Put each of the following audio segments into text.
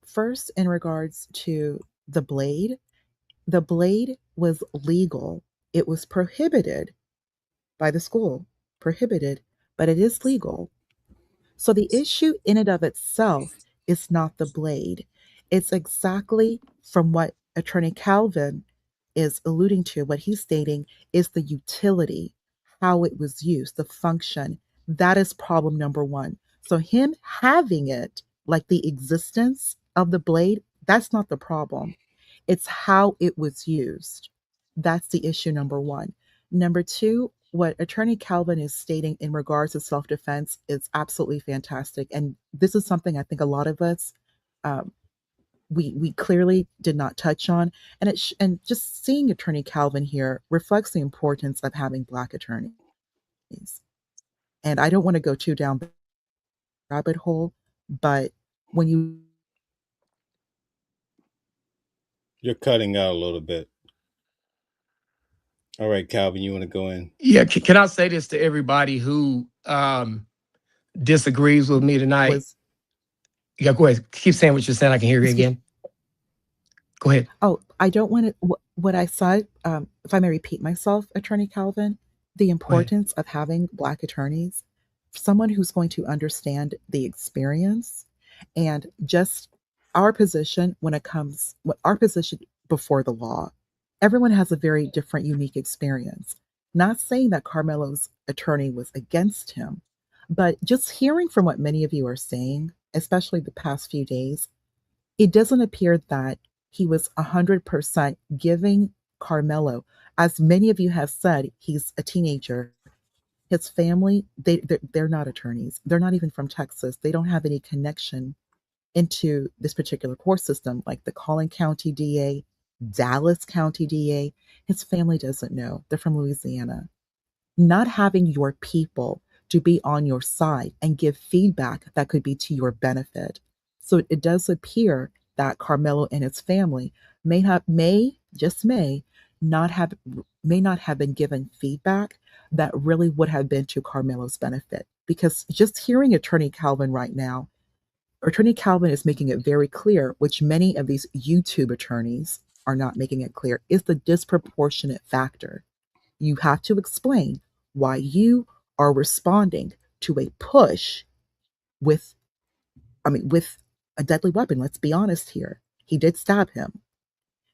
First, in regards to the blade was legal. It was prohibited by the school, prohibited, but it is legal. So the issue in and of itself is not the blade. It's exactly from what Attorney Calvin is alluding to, what he's stating is the utility, how it was used, the function. That is problem number one. So him having it, like the existence of the blade, that's not the problem. It's how it was used. That's the issue number one. Number two, what Attorney Calvin is stating in regards to self defense is absolutely fantastic. And this is something I think a lot of us, um, we clearly did not touch on. And just seeing Attorney Calvin here reflects the importance of having Black attorneys. And I don't want to go too down the rabbit hole, but when you You're cutting out a little bit. All right, Calvin, you want to go in? Yeah, can I say this to everybody who disagrees with me tonight? was Yeah, go ahead. Keep saying what you're saying. I can hear you excuse again. Go ahead. Oh, I don't want to. What I said, if I may repeat myself, Attorney Calvin, the Go ahead. importance of having Black attorneys, someone who's going to understand the experience and just our position when it comes, our position before the law. Everyone has a very different, unique experience. Not saying that Carmelo's attorney was against him, but just hearing from what many of you are saying, especially the past few days, it doesn't appear that he was 100% giving Carmelo. As many of you have said, he's a teenager. His family, they're not attorneys. They're not even from Texas. They don't have any connection into this particular court system, like the Collin County DA, Dallas County DA. His family doesn't know. They're from Louisiana. Not having your people to be on your side and give feedback that could be to your benefit. So it does appear that Carmelo and his family may not have may not have been given feedback that really would have been to Carmelo's benefit. Because just hearing Attorney Calvin right now, Attorney Calvin is making it very clear, which many of these YouTube attorneys are not making it clear, is the disproportionate factor. You have to explain why you are responding to a push with, with a deadly weapon. Let's be honest here. He did stab him.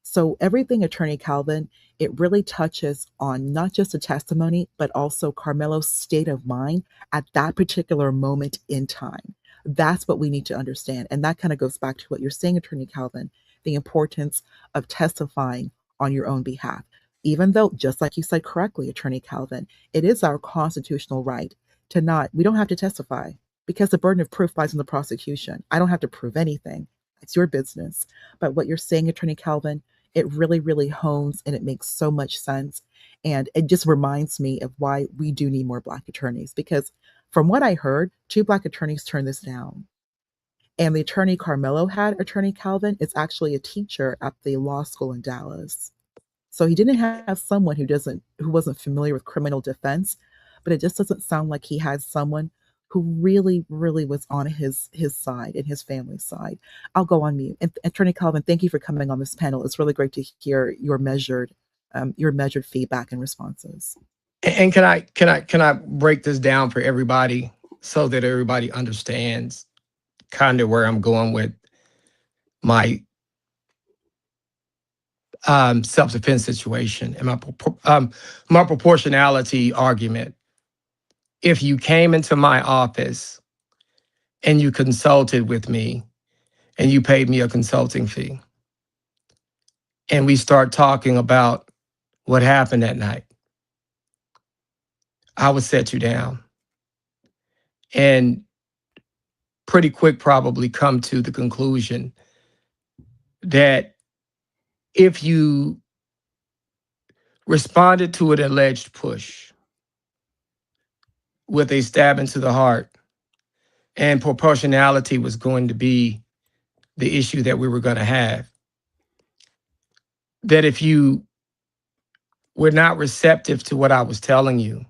So everything Attorney Calvin, it really touches on not just the testimony, but also Carmelo's state of mind at that particular moment in time. That's what we need to understand. And that kind of goes back to what you're saying, Attorney Calvin, the importance of testifying on your own behalf. Even though, just like you said correctly, Attorney Calvin, it is our constitutional right to not, we don't have to testify because the burden of proof lies in the prosecution. I don't have to prove anything. It's your business. But what you're saying, Attorney Calvin, it really, really hones and it makes so much sense. And it just reminds me of why we do need more Black attorneys because from what I heard, two Black attorneys turned this down. And the attorney Carmelo had, Attorney Calvin, is actually a teacher at the law school in Dallas. So he didn't have someone who wasn't familiar with criminal defense, but it just doesn't sound like he had someone who really, really was on his side and his family's side. I'll go on mute. And Attorney Calvin, thank you for coming on this panel. It's really great to hear your measured feedback and responses. And can I break this down for everybody so that everybody understands kind of where I'm going with my self-defense situation and my proportionality argument. If you came into my office and you consulted with me and you paid me a consulting fee and we start talking about what happened that night, I would set you down and pretty quick probably come to the conclusion that if you responded to an alleged push with a stab into the heart and proportionality was going to be the issue that we were going to have, that if you were not receptive to what I was telling you,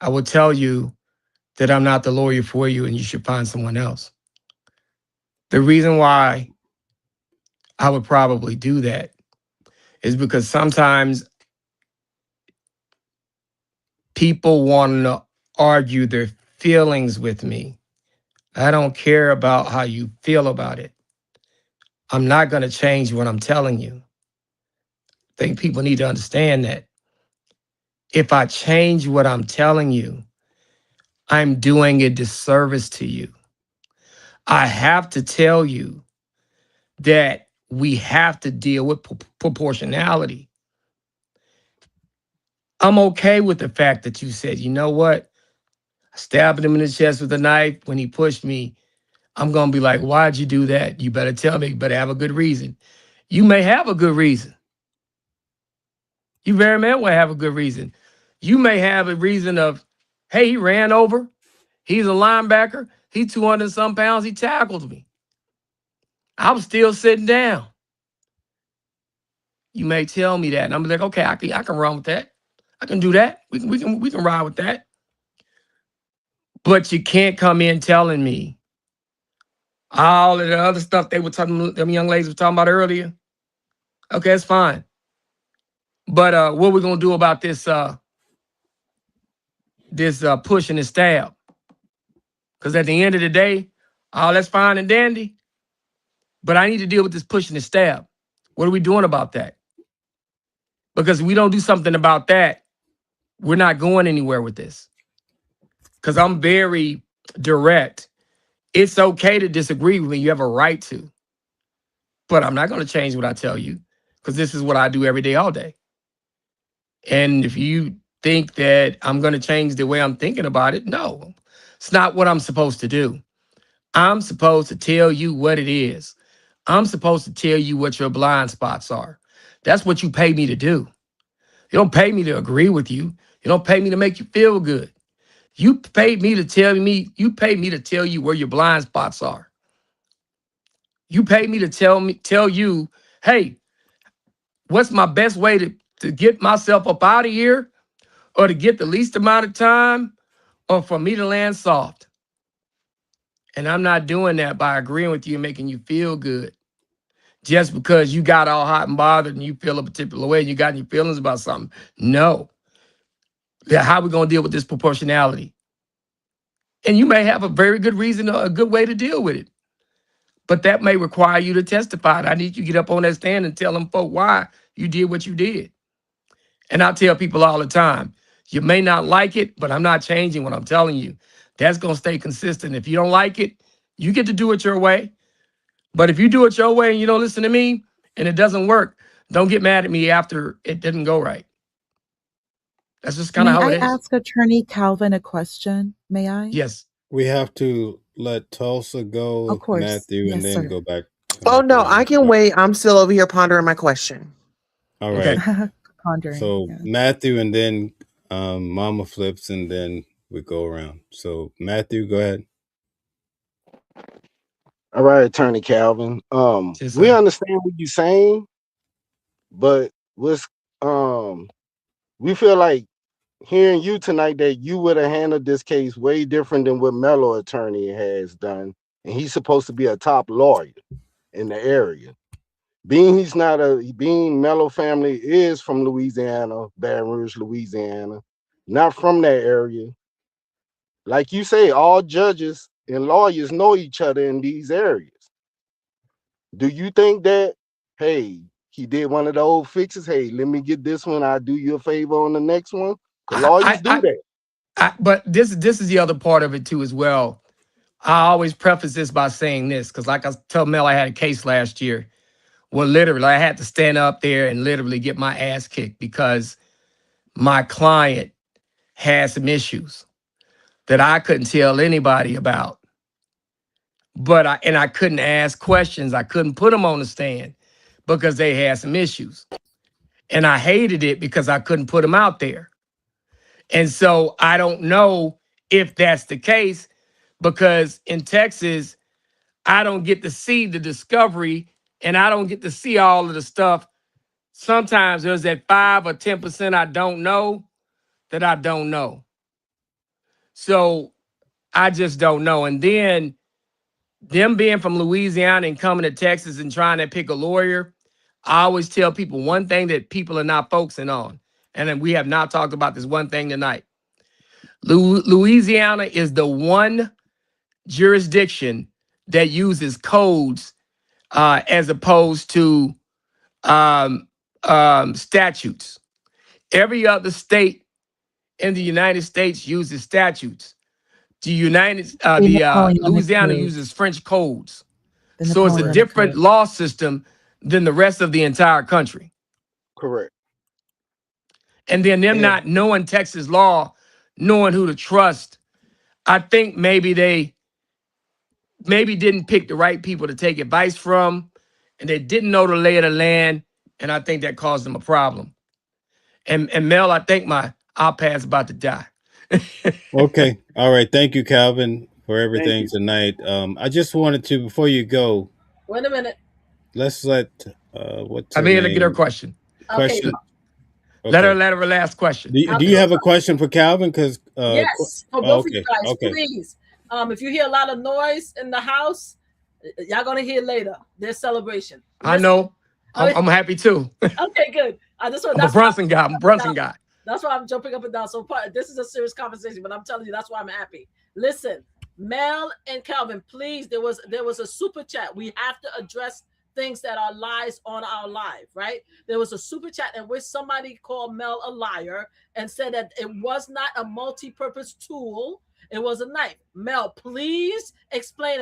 I would tell you that I'm not the lawyer for you and you should find someone else. The reason why I would probably do that is because sometimes people want to argue their feelings with me. I don't care about how you feel about it. I'm not going to change what I'm telling you. I think people need to understand that. If I change what I'm telling you, I'm doing a disservice to you. I have to tell you that we have to deal with proportionality. I'm okay with the fact that you said, you know what? I stabbed him in the chest with a knife when he pushed me. I'm going to be like, why'd you do that? You better tell me, you better have a good reason. You may have a good reason. You very well have a good reason. You may have a reason of, hey, he ran over. He's a linebacker. He's 200 some pounds. He tackled me. I was still sitting down. You may tell me that, and I'm like, okay, I can run with that. I can do that. We can ride with that. But you can't come in telling me all of the other stuff they were talking, them young ladies were talking about earlier. Okay, it's fine. But what we gonna do about this push and this stab? Because at the end of the day, all that's fine and dandy. But I need to deal with this push and the stab. What are we doing about that? Because if we don't do something about that, we're not going anywhere with this. Because I'm very direct. It's okay to disagree with me. You have a right to. But I'm not going to change what I tell you because this is what I do every day, all day. And if you think that I'm going to change the way I'm thinking about it, no, it's not what I'm supposed to do. I'm supposed to tell you what it is. I'm supposed to tell you what your blind spots are. That's what you pay me to do. You don't pay me to agree with you. You don't pay me to make you feel good. You paid me to tell you where your blind spots are. You paid me to tell you, hey, what's my best way to get myself up out of here or to get the least amount of time or for me to land soft. And I'm not doing that by agreeing with you and making you feel good. Just because you got all hot and bothered and you feel a particular way and you got your feelings about something. No. How are we going to deal with this proportionality? And you may have a very good reason, a good way to deal with it. But that may require you to testify. I need you to get up on that stand and tell them folk why you did what you did. And I tell people all the time, you may not like it, but I'm not changing what I'm telling you. That's going to stay consistent. If you don't like it, you get to do it your way. But if you do it your way and you don't listen to me and it doesn't work, don't get mad at me after it didn't go right. That's just kind of May how I it is. ask Attorney Calvin a question? May I? Yes. We have to let Tulsa Of go, course. Matthew, and Yes, then sir. go back, come Oh back no, I around. can wait. I'm still over here pondering my question. All Okay. right. Pondering. So Yeah. Matthew, and then Mama flips, and then we go around. So Matthew, go ahead. All right, Attorney Calvin. Yes, We sir. understand what you're saying, but we feel like hearing you tonight that you would have handled this case way different than what Mello attorney has done. And he's supposed to be a top lawyer in the area. Being Mello family is from Louisiana, Baton Rouge, Louisiana, not from that area. Like you say, all judges and lawyers know each other in these areas. Do you think that, hey, he did one of the old fixes? Hey, let me get this one. I'll do you a favor on the next one. Because I, lawyers I, do I, that. but this is the other part of it too as well. I always preface this by saying this because, like I told Mel, I had a case last year. Well, literally, I had to stand up there and literally get my ass kicked because my client had some issues that I couldn't tell anybody about. But I couldn't ask questions. I couldn't put them on the stand because they had some issues. And I hated it because I couldn't put them out there. And so I don't know if that's the case because in Texas, I don't get to see the discovery and I don't get to see all of the stuff. Sometimes there's that 5 or 10% I don't know that I don't know. So I just don't know. And then them being from Louisiana and coming to Texas and trying to pick a lawyer, I always tell people one thing that people are not focusing on. And then we have not talked about this one thing tonight. Louisiana is the one jurisdiction that uses codes as opposed to statutes. Every other state in the United States uses statutes. The Napoleonic Louisiana period. uses French codes. The So it's a Napoleonic different period. law system than the rest of the entire country. Correct. And then them And not knowing Texas law, knowing who to trust, I think maybe they didn't pick the right people to take advice from, and they didn't know the lay of the land, and I think that caused them a problem. And Mel, I think my iPad's about to die. Okay. All right. Thank you, Calvin, for Thank everything you. tonight. I just wanted to, before you go, Wait a minute. let's let what's I'm her here to get her name? question. Okay. Question. Let Okay. her last question. Do you have a question for Calvin? Because Yes, for both of you okay. guys, Okay. please. If you hear a lot of noise in the house, y'all gonna hear later. There's celebration. I know. I'm happy too. Okay, good. I'm a Brunson guy. I'm a Brunson guy. That's why I'm jumping up and down. So this is a serious conversation, but I'm telling you, that's why I'm happy. Listen, Mel and Calvin, please. There was a super chat. We have to address things that are lies on our live, right? There was a super chat in which somebody called Mel a liar and said that it was not a multi-purpose tool. It was a knife. Mel, please explain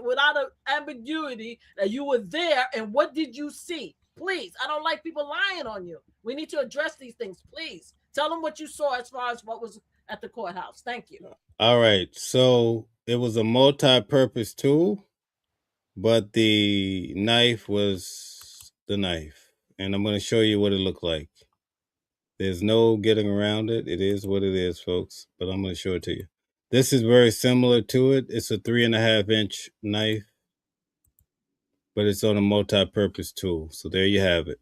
without an ambiguity that you were there and what did you see? Please. I don't like people lying on you. We need to address these things. Please tell them what you saw as far as what was at the courthouse. Thank you. All right. So it was a multi-purpose tool, but the knife was the knife. And I'm going to show you what it looked like. There's no getting around it. It is what it is, folks. But I'm going to show it to you. This is very similar to it. It's a 3.5-inch knife, but it's on a multi-purpose tool. So there you have it.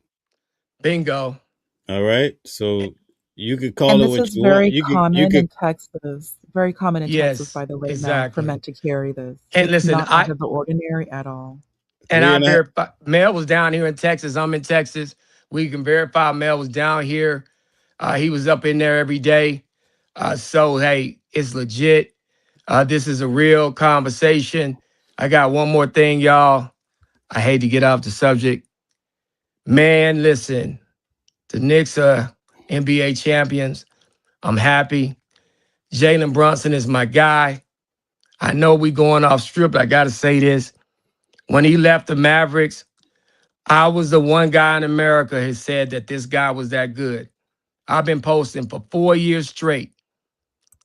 Bingo. All right. So you could call And it this what is you want. very You common could in Texas. Very common in Texas, Yes, by the way, Mel, for men exactly. to carry this. And It's listen, not out of the ordinary at all. And three I and a half. verify Mel was down here in Texas. I'm in Texas. We can verify Mel was down here. He was up in there every day. So hey, it's legit. This is a real conversation. I got one more thing, y'all. I hate to get off the subject. Man, listen, the Knicks are NBA champions. I'm happy. Jalen Brunson is my guy. I know we going off strip, but I got to say this. When he left the Mavericks, I was the one guy in America who said that this guy was that good. I've been posting for 4 years straight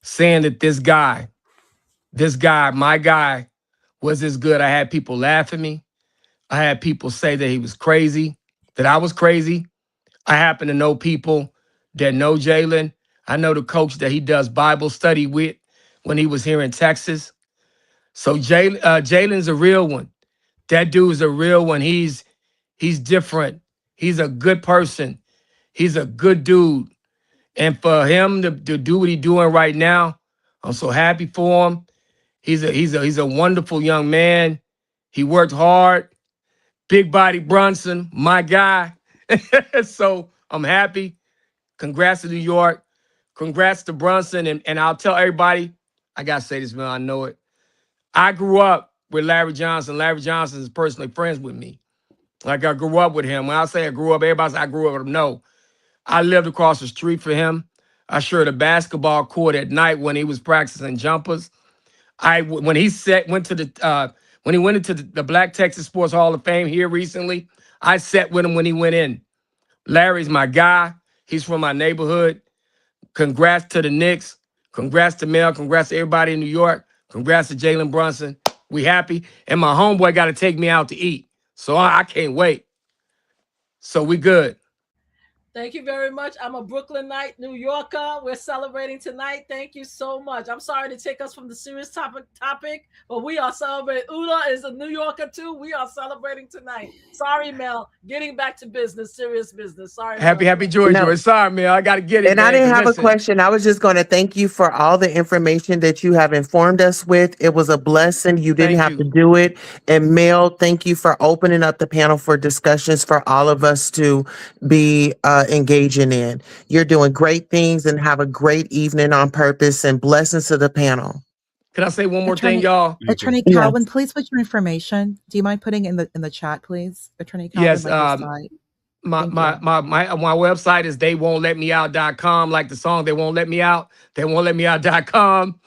saying that this guy, my guy, was this good. I had people laugh at me. I had people say that he was crazy, that I was crazy. I happen to know people that know Jalen. I know the coach that he does Bible study with when he was here in Texas. So Jalen's a real one. That dude's a real one. He's different. He's a good person. He's a good dude. And for him to do what he's doing right now, I'm so happy for him. He's a wonderful young man. He worked hard. Big body Brunson, my guy. So I'm happy. Congrats to New York. Congrats to Brunson. And I'll tell everybody, I gotta say this, man. I know it. I grew up with Larry Johnson. Larry Johnson is personally friends with me. Like I grew up with him. When I say I grew up, everybody says I grew up with him. No, I lived across the street from him. I shared a basketball court at night when he was practicing jumpers. When he went into the Black Texas Sports Hall of Fame here recently, I sat with him when he went in. Larry's my guy. He's from my neighborhood. Congrats to the Knicks. Congrats to Mel. Congrats to everybody in New York. Congrats to Jalen Brunson. We happy. And my homeboy got to take me out to eat. So I can't wait. So we good. Thank you very much. I'm a Brooklynite, New Yorker. We're celebrating tonight. Thank you so much. I'm sorry to take us from the serious topic, but we are celebrating. Uda is a New Yorker too. We are celebrating tonight. Sorry, Mel. Getting back to business, serious business. Sorry, Mel. Happy Joy No, Joy. Sorry, man. I got to get it, and I man. didn't Because have a listen, question. I was just going to thank you for all the information that you have informed us with. It was a blessing. You didn't thank have to you. do it. And Mel, thank you for opening up the panel for discussions for all of us to be engaging in. You're doing great things and have a great evening on purpose and blessings to the panel. Can I say one more thing, Attorney y'all? Thank you. Attorney Calvin, Yes. please put your information. Do you mind putting in the chat, please? Attorney Calvin, Yes. like your site. My Thank my you. my my my website is theywon'tletmeout.com, like the song They Won't Let Me Out, theywon'tletmeout.com.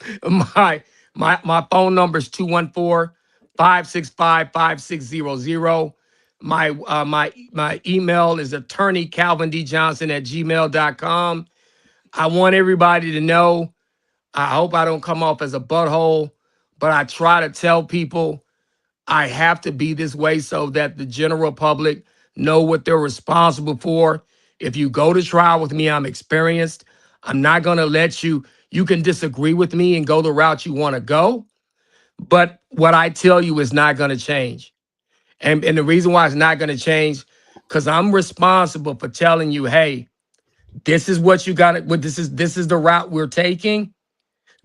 My phone number is 214-565-5600. My email is attorneycalvindjohnson@gmail.com. I want everybody to know, I hope I don't come off as a butthole, but I try to tell people I have to be this way so that the general public know what they're responsible for. If you go to trial with me, I'm experienced. I'm not going to let you can disagree with me and go the route you want to go. But what I tell you is not going to change. And the reason why it's not going to change, because I'm responsible for telling you, hey, this is what you got. This is the route we're taking.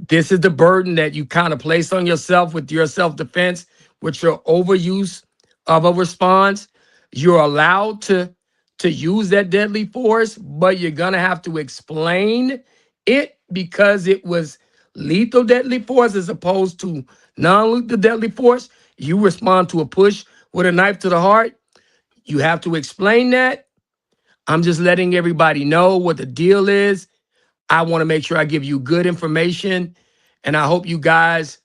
This is the burden that you kind of place on yourself with your self-defense, with your overuse of a response. You're allowed to use that deadly force, but you're gonna have to explain it because it was lethal deadly force as opposed to non-lethal deadly force. You respond to a push with a knife to the heart. You have to explain that. I'm just letting everybody know what the deal is. I want to make sure I give you good information. And I hope you guys,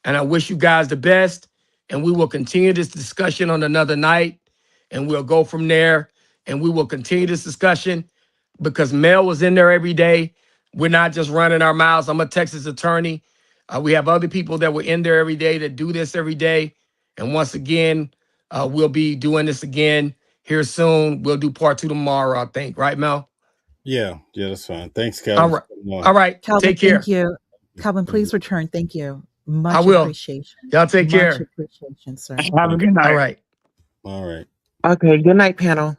and I wish you guys the best. And we will continue this discussion on another night. And we'll go from there. And we will continue this discussion because Mel was in there every day. We're not just running our mouths. I'm a Texas attorney. We have other people that were in there every day that do this every day. And once again, we'll be doing this again here soon. We'll do part 2 tomorrow, I think. Right, Mel? Yeah, that's fine. Thanks, All Calvin, for right. coming on. All right. Calvin, Take thank care. you. Calvin, please return. Thank you. I Much will. appreciation. Y'all take Much care. appreciation, sir. Have a good All night. right. All right. Okay. Good night, panel.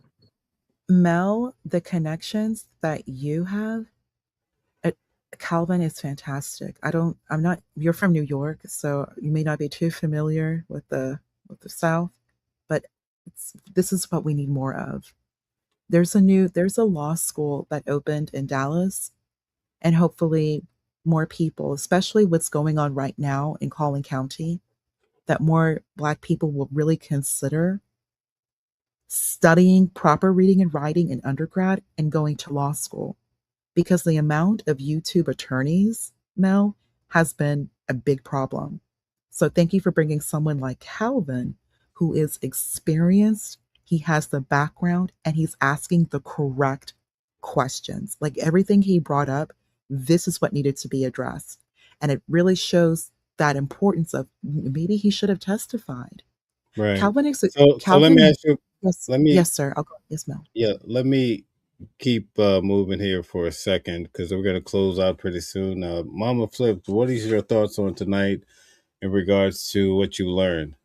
Mel, the connections that you have, uh, Calvin is fantastic. I'm not, you're from New York, so you may not be too familiar with the South, but this is what we need more of. There's a law school that opened in Dallas, and hopefully more people, especially what's going on right now in Collin County, that more Black people will really consider studying proper reading and writing in undergrad and going to law school. Because the amount of YouTube attorneys, Mel, has been a big problem. So thank you for bringing someone like Calvin, who is experienced, he has the background, and he's asking the correct questions. Like everything he brought up, this is what needed to be addressed. And it really shows that importance of maybe he should have testified. Right. Calvin is So let me Calvin. ask you. Yes, Let me yes, sir. I'll go. Yes, Mel. let me keep moving here for a second because we're gonna close out pretty soon. Mama Flip, what is your thoughts on tonight in regards to what you learned?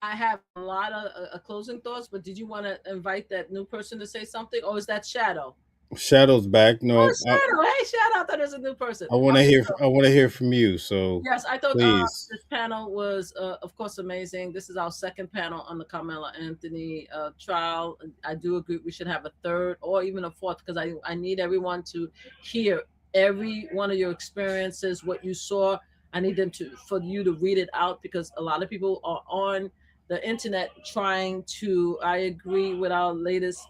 I have a lot of closing thoughts, but did you want to invite that new person to say something, or is that Shadow? Shadow's back. Oh, No, Shadow! Hey, Shadow! I thought there's a new person. I want to Okay, hear. so I want to hear from you. So yes, I thought please. this panel was, of course, amazing. This is our second panel on the Carmela Anthony trial. I do agree we should have a third or even a fourth because I need everyone to hear every one of your experiences, what you saw. I need them to for you to read it out because a lot of people are on the internet trying to. I agree with our latest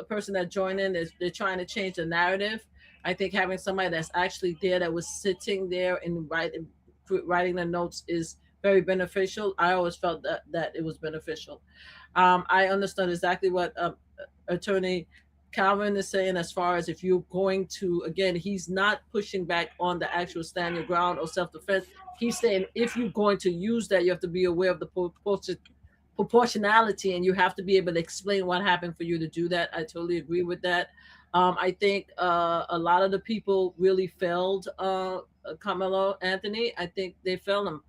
person that joined in. They're trying to change the narrative. I think having somebody that's actually there that was sitting there and writing the notes is very beneficial. I always felt that it was beneficial. I understand exactly what Attorney Calvin is saying as far as if you're going to again, he's not pushing back on the actual stand your ground or self defense. He's saying if you're going to use that, you have to be aware of the proportionality, and you have to be able to explain what happened for you to do that. I totally agree with that. I think a lot of the people really failed Carmelo Anthony. I think they failed him.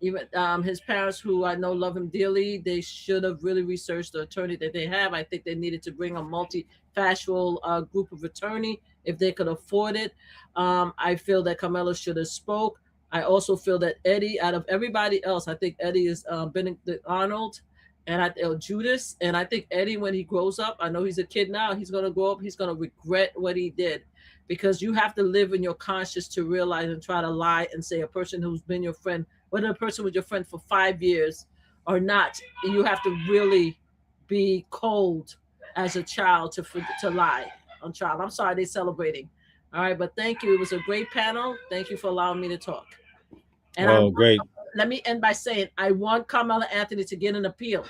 Even his parents, who I know love him dearly, they should have really researched the attorney that they have. I think they needed to bring a multi-factual group of attorney if they could afford it. I feel that Carmelo should have spoke. I also feel that Eddie, out of everybody else, I think Eddie is Benedict Arnold, and Judas. And I think Eddie, when he grows up, I know he's a kid now, he's gonna grow up, he's gonna regret what he did, because you have to live in your conscience to realize and try to lie and say a person who's been your friend, whether a person was your friend for 5 years or not, you have to really be cold as a child to lie on child. I'm sorry, they're celebrating. All right, but thank you. It was a great panel. Thank you for allowing me to talk. And Oh, great. let me end by saying I want Carmelo Anthony to get an appeal.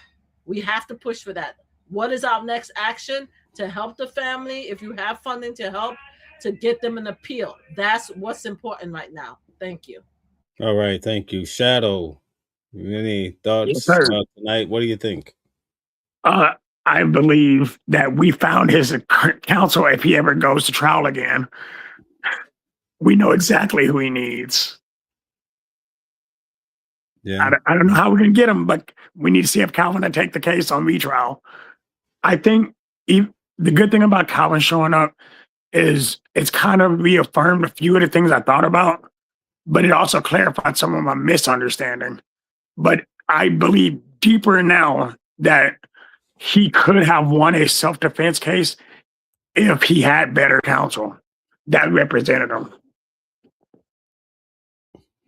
We have to push for that. What is our next action to help the family? If you have funding to help, to get them an appeal. That's what's important right now. Thank you. All right, thank you. Shadow, any Yes, thoughts sir. about tonight? What do you think? Uh, I believe that we found his counsel if he ever goes to trial again. We know exactly who he needs. Yeah. I don't know how we're going to get him, but we need to see if Calvin will take the case on retrial. I think the good thing about Calvin showing up is it's kind of reaffirmed a few of the things I thought about, but it also clarified some of my misunderstanding. But I believe deeper now that he could have won a self-defense case if he had better counsel that represented him.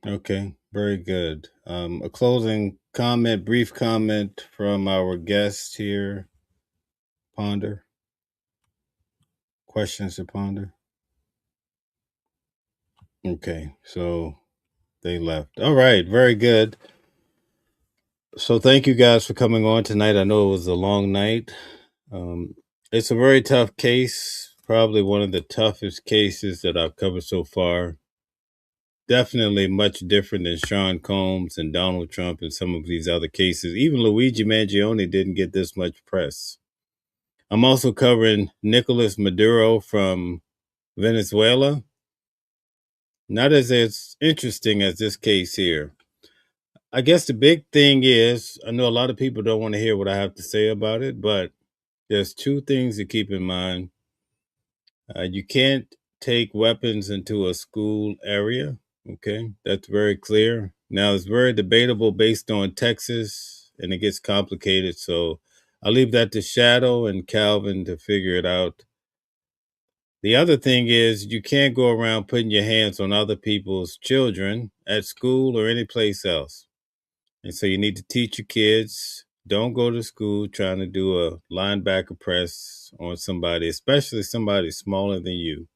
Okay, very good. A closing comment, brief comment from our guest here. Ponder. Questions to ponder? Okay, so they left. All right, very good. So thank you guys for coming on tonight. I know it was a long night. It's a very tough case, probably one of the toughest cases that I've covered so far. Definitely much different than Sean Combs and Donald Trump and some of these other cases. Even Luigi Mangione didn't get this much press. I'm also covering Nicolas Maduro from Venezuela. Not as interesting as this case here. I guess the big thing is, I know a lot of people don't want to hear what I have to say about it, but there's two things to keep in mind. You can't take weapons into a school area. Okay, that's very clear. Now, it's very debatable based on Texas, and it gets complicated. So I'll leave that to Shadow and Calvin to figure it out. The other thing is, you can't go around putting your hands on other people's children at school or any place else. And so you need to teach your kids, don't go to school trying to do a linebacker press on somebody, especially somebody smaller than you.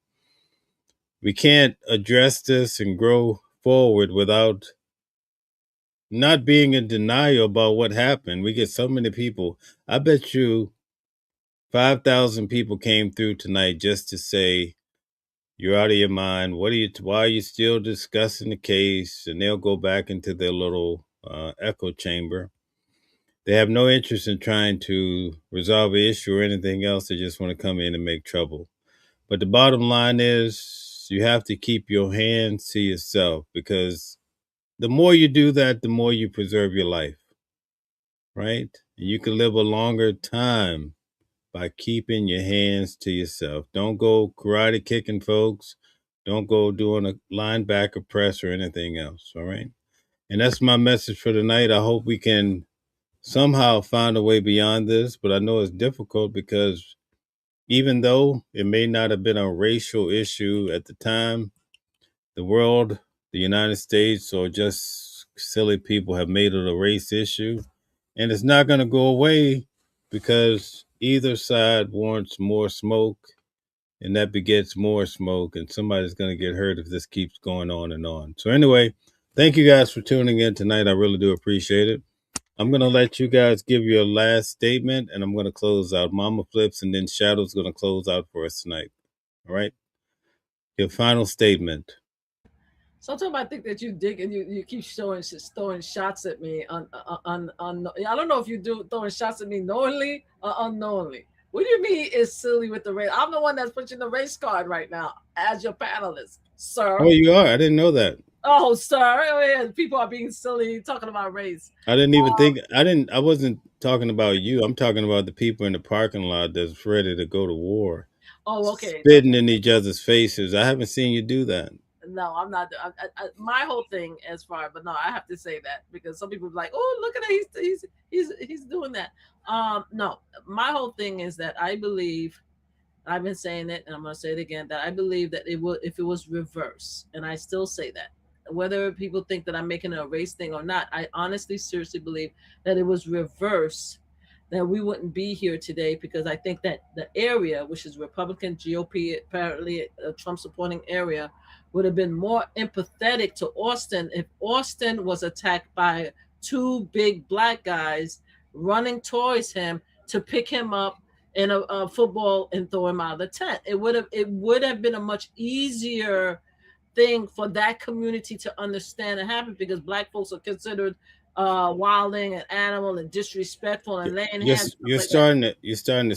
We can't address this and grow forward without not being in denial about what happened. We get so many people. I bet you 5,000 people came through tonight just to say, you're out of your mind. Why are you still discussing the case? And they'll go back into their little echo chamber. They have no interest in trying to resolve an issue or anything else. They just want to come in and make trouble. But the bottom line is, you have to keep your hands to yourself, because the more you do that, the more you preserve your life, right? And you can live a longer time by keeping your hands to yourself. Don't go karate kicking folks. Don't go doing a linebacker press or anything else, all right? And that's my message for tonight. I hope we can somehow find a way beyond this, but I know it's difficult because even though it may not have been a racial issue at the time, the world, the United States, or just silly people have made it a race issue. And it's not going to go away because either side wants more smoke, and that begets more smoke, and somebody's going to get hurt if this keeps going on and on. So anyway, thank you guys for tuning in tonight. I really do appreciate it. I'm going to let you guys give your last statement, and I'm going to close out. Mama Flips, and then Shadow's going to close out for us tonight. All right? Your final statement. Sometimes I think that you dig and you keep throwing shots at me on I don't know if you do throwing shots at me knowingly or unknowingly. What do you mean is silly with the race? I'm the one that's pushing the race card right now as your panelist, Oh, sir. you are. I didn't know that. Oh, sir. Oh, yeah. People are being silly talking about race. I didn't even think. I didn't. I wasn't talking about you. I'm talking about the people in the parking lot that's ready to go to war, Oh, okay. spitting in each other's faces. I haven't seen you do that. No, I'm not. My whole thing as far, but no, I have to say that because some people are like, "Oh, look at that, he's doing that." No, my whole thing is that I believe I've been saying it, and I'm going to say it again, that I believe that it would if it was reverse, and I still say that. Whether people think that I'm making it a race thing or not, I honestly, seriously believe that it was reverse, that we wouldn't be here today because I think that the area, which is Republican GOP, apparently a Trump supporting area, would have been more empathetic to Austin if Austin was attacked by two big black guys running towards him to pick him up in a football and throw him out of the tent. It would have been a much easier thing for that community to understand and happen because black folks are considered wilding and animal and disrespectful and laying You're hands you're like that. starting to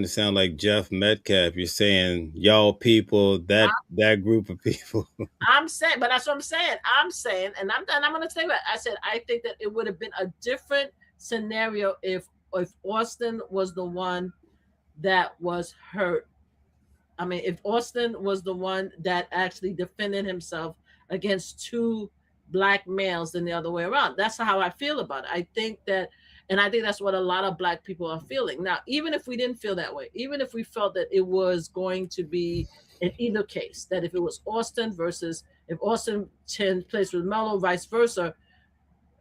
sound like Jeff Metcalf. You're saying y'all people, that group of people. I'm saying, but that's what I'm saying. And I'm going to say that I said I think that it would have been a different scenario if Austin was the one that was hurt. I mean, if Austin was the one that actually defended himself against two black males than the other way around. That's how I feel about it. I think that, and I think that's what a lot of black people are feeling. Now, even if we didn't feel that way, even if we felt that it was going to be in either case, that if it was Austin versus if Austin plays with Mello, vice versa,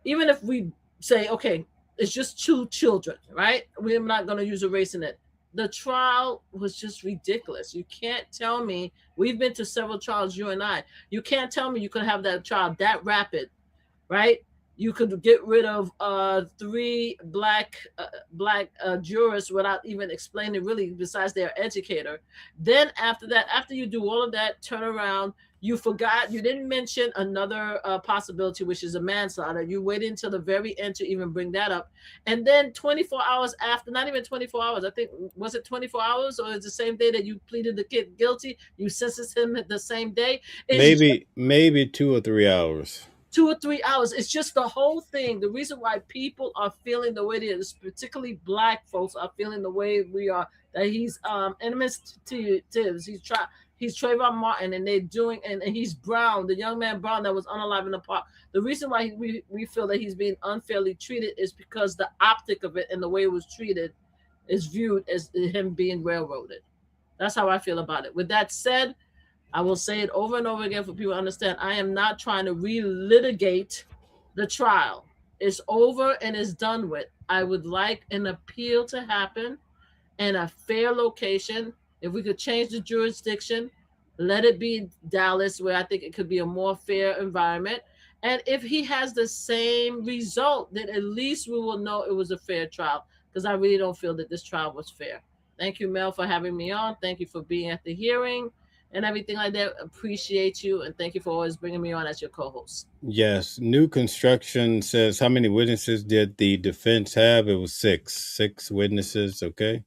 even if we say, okay, it's just two children, right? We're not going to use a race in it. The trial was just ridiculous. You can't tell me, we've been to several trials, you and I. You can't tell me you could have that trial that rapid, right? You could get rid of three black jurors without even explaining really, besides their educator. Then after that, after you do all of that, turn around. You forgot, you didn't mention another possibility, which is a manslaughter. You waited until the very end to even bring that up. And then 24 hours after, not even 24 hours, I think, was it 24 hours or is the same day that you pleaded the kid guilty? You sentenced him the same day? It's Maybe 2 or 3 hours. 2 or 3 hours. It's just the whole thing. The reason why people are feeling the way they is, particularly black folks, are feeling the way we are. That he's enemies to Tibbs. He's Trayvon Martin, and they're doing, and he's Brown, the young man Brown that was unalive in the park. The reason why we feel that he's being unfairly treated is because the optic of it and the way it was treated is viewed as him being railroaded. That's how I feel about it. With that said, I will say it over and over again for people to understand. I am not trying to relitigate the trial. It's over and it's done with. I would like an appeal to happen in a fair location. If we could change the jurisdiction, let it be Dallas, where I think it could be a more fair environment. And if he has the same result, then at least we will know it was a fair trial, because I really don't feel that this trial was fair. Thank you, Mel, for having me on. Thank you for being at the hearing and everything like that. Appreciate you, and thank you for always bringing me on as your co-host. Yes, new construction says how many witnesses did the defense have? It was six witnesses. Okay.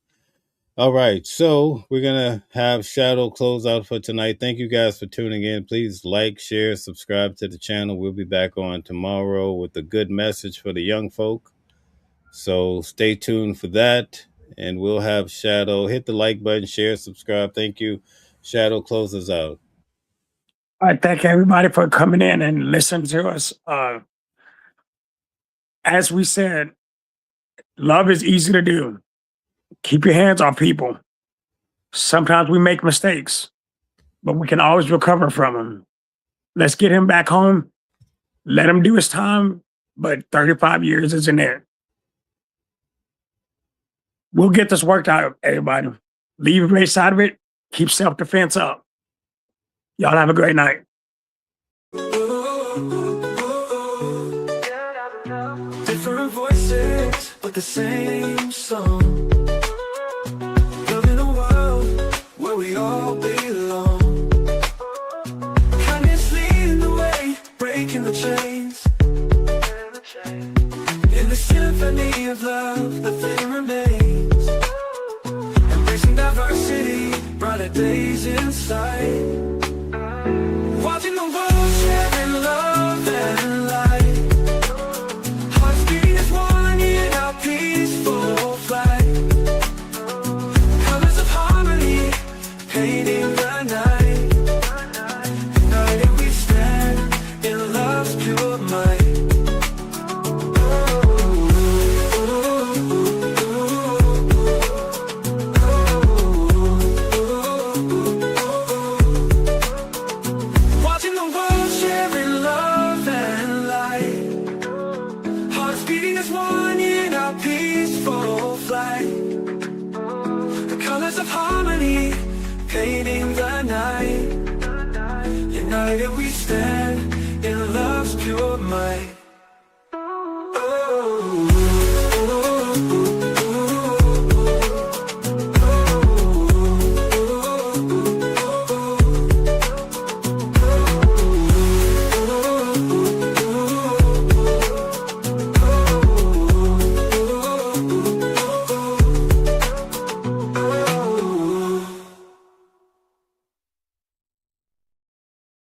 All right, so we're gonna have Shadow close out for tonight. Thank you guys for tuning in. Please like, share, subscribe to the channel. We'll be back on tomorrow with a good message for the young folk. So stay tuned for that, and we'll have Shadow hit the like button, share, subscribe. Thank you. Shadow closes out. I thank everybody for coming in and listening to us. As we said, love is easy to do. Keep your hands off people. Sometimes we make mistakes, but we can always recover from them. Let's get him back home. Let him do his time, but 35 years isn't it. We'll get this worked out, everybody. Leave race out of it. Keep self-defense up. Y'all have a great night. Different voices, but the same song. Loving a world where we all belong. Kindness of love, the flame remains. Embracing diversity, brighter days in sight. Watching the world sharing love and light. Hearts beating as one in our peaceful flight. Colors of harmony, painting the night. United we stand in love's pure might. Watching the world sharing love and light. Hearts beating as one in our peaceful flight. The colors of harmony, painting the night. United we stand in love's pure might.